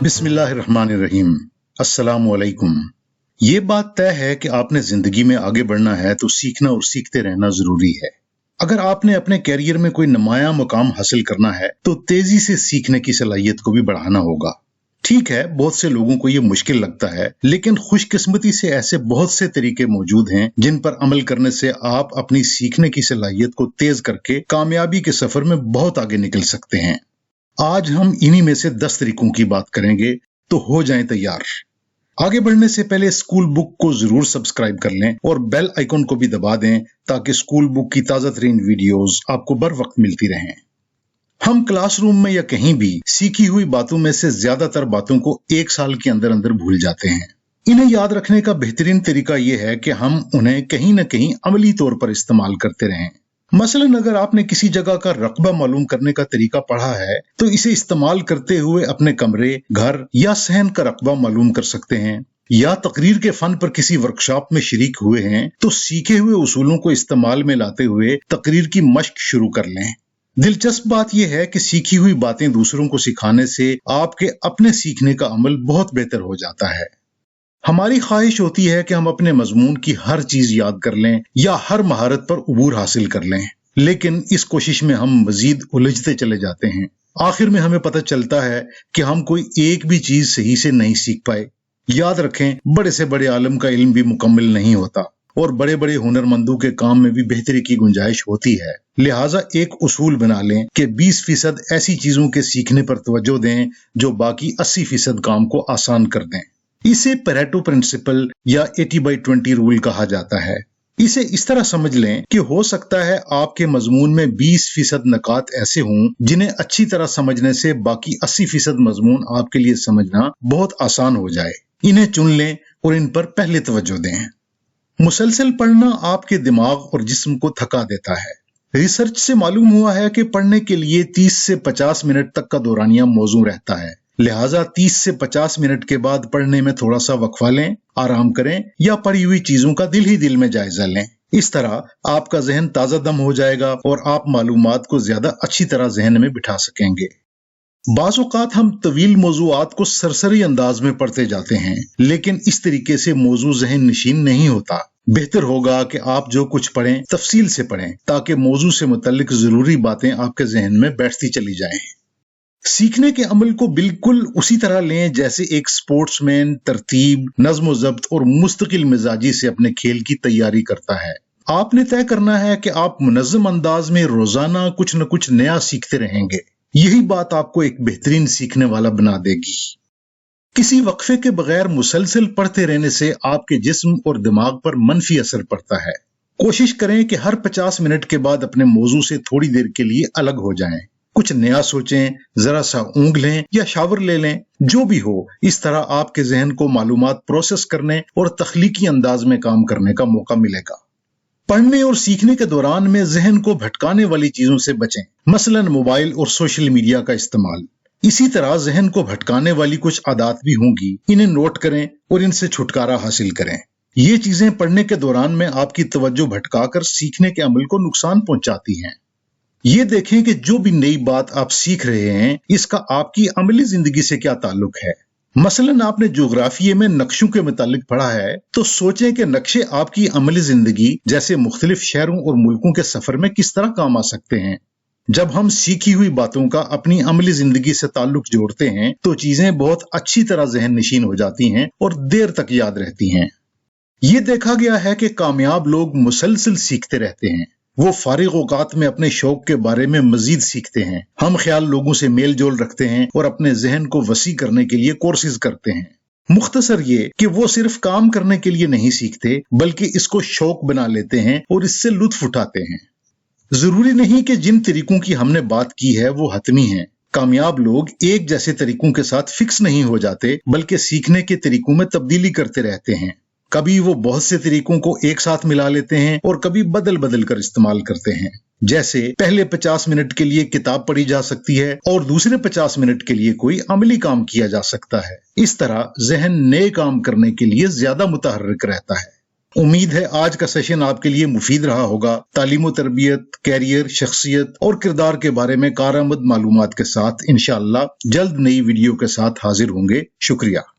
بسم اللہ الرحمن الرحیم۔ السلام علیکم۔ یہ بات طے ہے کہ آپ نے زندگی میں آگے بڑھنا ہے تو سیکھنا اور سیکھتے رہنا ضروری ہے۔ اگر آپ نے اپنے کیریئر میں کوئی نمایاں مقام حاصل کرنا ہے تو تیزی سے سیکھنے کی صلاحیت کو بھی بڑھانا ہوگا۔ ٹھیک ہے، بہت سے لوگوں کو یہ مشکل لگتا ہے، لیکن خوش قسمتی سے ایسے بہت سے طریقے موجود ہیں جن پر عمل کرنے سے آپ اپنی سیکھنے کی صلاحیت کو تیز کر کے کامیابی کے سفر میں بہت آگے نکل سکتے ہیں۔ آج ہم انہی میں سے 10 طریقوں کی بات کریں گے، تو ہو جائیں تیار۔ آگے بڑھنے سے پہلے اسکول بک کو ضرور سبسکرائب کر لیں اور بیل آئیکن کو بھی دبا دیں تاکہ اسکول بک کی تازہ ترین ویڈیوز آپ کو بر وقت ملتی رہیں۔ ہم کلاس روم میں یا کہیں بھی سیکھی ہوئی باتوں میں سے زیادہ تر باتوں کو 1 سال کے اندر اندر بھول جاتے ہیں۔ انہیں یاد رکھنے کا بہترین طریقہ یہ ہے کہ ہم انہیں کہیں نہ کہیں عملی طور پر استعمال کرتے رہیں۔ مثلا اگر آپ نے کسی جگہ کا رقبہ معلوم کرنے کا طریقہ پڑھا ہے تو اسے استعمال کرتے ہوئے اپنے کمرے، گھر یا صحن کا رقبہ معلوم کر سکتے ہیں، یا تقریر کے فن پر کسی ورکشاپ میں شریک ہوئے ہیں تو سیکھے ہوئے اصولوں کو استعمال میں لاتے ہوئے تقریر کی مشق شروع کر لیں۔ دلچسپ بات یہ ہے کہ سیکھی ہوئی باتیں دوسروں کو سکھانے سے آپ کے اپنے سیکھنے کا عمل بہت بہتر ہو جاتا ہے۔ ہماری خواہش ہوتی ہے کہ ہم اپنے مضمون کی ہر چیز یاد کر لیں یا ہر مہارت پر عبور حاصل کر لیں، لیکن اس کوشش میں ہم مزید الجھتے چلے جاتے ہیں۔ آخر میں ہمیں پتہ چلتا ہے کہ ہم کوئی ایک بھی چیز صحیح سے نہیں سیکھ پائے۔ یاد رکھیں، بڑے سے بڑے عالم کا علم بھی مکمل نہیں ہوتا اور بڑے بڑے ہنرمندوں کے کام میں بھی بہتری کی گنجائش ہوتی ہے۔ لہٰذا ایک اصول بنا لیں کہ 20% ایسی چیزوں کے سیکھنے پر توجہ دیں جو باقی 80% کام کو آسان کر دیں۔ اسے پیریٹو پرنسپل یا 80/20 رول کہا جاتا ہے۔ اسے اس طرح سمجھ لیں کہ ہو سکتا ہے آپ کے مضمون میں 20% نکات ایسے ہوں جنہیں اچھی طرح سمجھنے سے باقی 80% مضمون آپ کے لیے سمجھنا بہت آسان ہو جائے۔ انہیں چن لیں اور ان پر پہلے توجہ دیں۔ مسلسل پڑھنا آپ کے دماغ اور جسم کو تھکا دیتا ہے۔ ریسرچ سے معلوم ہوا ہے کہ پڑھنے کے لیے 30 سے 50 منٹ تک کا دورانیہ موزوں رہتا ہے۔ لہٰذا 30 سے 50 منٹ کے بعد پڑھنے میں تھوڑا سا وقفہ لیں، آرام کریں یا پڑھی ہوئی چیزوں کا دل ہی دل میں جائزہ لیں۔ اس طرح آپ کا ذہن تازہ دم ہو جائے گا اور آپ معلومات کو زیادہ اچھی طرح ذہن میں بٹھا سکیں گے۔ بعض اوقات ہم طویل موضوعات کو سرسری انداز میں پڑھتے جاتے ہیں، لیکن اس طریقے سے موضوع ذہن نشین نہیں ہوتا۔ بہتر ہوگا کہ آپ جو کچھ پڑھیں تفصیل سے پڑھیں تاکہ موضوع سے متعلق ضروری باتیں آپ کے ذہن میں بیٹھتی چلی جائیں۔ سیکھنے کے عمل کو بالکل اسی طرح لیں جیسے ایک سپورٹس مین ترتیب، نظم و ضبط اور مستقل مزاجی سے اپنے کھیل کی تیاری کرتا ہے۔ آپ نے طے کرنا ہے کہ آپ منظم انداز میں روزانہ کچھ نہ کچھ نیا سیکھتے رہیں گے۔ یہی بات آپ کو ایک بہترین سیکھنے والا بنا دے گی۔ کسی وقفے کے بغیر مسلسل پڑھتے رہنے سے آپ کے جسم اور دماغ پر منفی اثر پڑتا ہے۔ کوشش کریں کہ ہر 50 منٹ کے بعد اپنے موضوع سے تھوڑی دیر کے لیے الگ ہو جائیں، کچھ نیا سوچیں، ذرا سا اونگھ لیں یا شاور لے لیں، جو بھی ہو۔ اس طرح آپ کے ذہن کو معلومات پروسیس کرنے اور تخلیقی انداز میں کام کرنے کا موقع ملے گا۔ پڑھنے اور سیکھنے کے دوران میں ذہن کو بھٹکانے والی چیزوں سے بچیں، مثلا موبائل اور سوشل میڈیا کا استعمال۔ اسی طرح ذہن کو بھٹکانے والی کچھ عادات بھی ہوں گی، انہیں نوٹ کریں اور ان سے چھٹکارا حاصل کریں۔ یہ چیزیں پڑھنے کے دوران میں آپ کی توجہ بھٹکا کر سیکھنے کے عمل کو نقصان پہنچاتی ہیں۔ یہ دیکھیں کہ جو بھی نئی بات آپ سیکھ رہے ہیں اس کا آپ کی عملی زندگی سے کیا تعلق ہے۔ مثلا آپ نے جغرافیے میں نقشوں کے متعلق پڑھا ہے تو سوچیں کہ نقشے آپ کی عملی زندگی جیسے مختلف شہروں اور ملکوں کے سفر میں کس طرح کام آ سکتے ہیں۔ جب ہم سیکھی ہوئی باتوں کا اپنی عملی زندگی سے تعلق جوڑتے ہیں تو چیزیں بہت اچھی طرح ذہن نشین ہو جاتی ہیں اور دیر تک یاد رہتی ہیں۔ یہ دیکھا گیا ہے کہ کامیاب لوگ مسلسل سیکھتے رہتے ہیں۔ وہ فارغ اوقات میں اپنے شوق کے بارے میں مزید سیکھتے ہیں، ہم خیال لوگوں سے میل جول رکھتے ہیں اور اپنے ذہن کو وسیع کرنے کے لیے کورسز کرتے ہیں۔ مختصر یہ کہ وہ صرف کام کرنے کے لیے نہیں سیکھتے بلکہ اس کو شوق بنا لیتے ہیں اور اس سے لطف اٹھاتے ہیں۔ ضروری نہیں کہ جن طریقوں کی ہم نے بات کی ہے وہ حتمی ہیں۔ کامیاب لوگ ایک جیسے طریقوں کے ساتھ فکس نہیں ہو جاتے بلکہ سیکھنے کے طریقوں میں تبدیلی کرتے رہتے ہیں۔ کبھی وہ بہت سے طریقوں کو ایک ساتھ ملا لیتے ہیں اور کبھی بدل بدل کر استعمال کرتے ہیں۔ جیسے پہلے 50 منٹ کے لیے کتاب پڑھی جا سکتی ہے اور دوسرے 50 منٹ کے لیے کوئی عملی کام کیا جا سکتا ہے۔ اس طرح ذہن نئے کام کرنے کے لیے زیادہ متحرک رہتا ہے۔ امید ہے آج کا سیشن آپ کے لیے مفید رہا ہوگا۔ تعلیم و تربیت، کیریئر، شخصیت اور کردار کے بارے میں کارآمد معلومات کے ساتھ انشاءاللہ جلد نئی ویڈیو کے ساتھ حاضر ہوں گے۔ شکریہ۔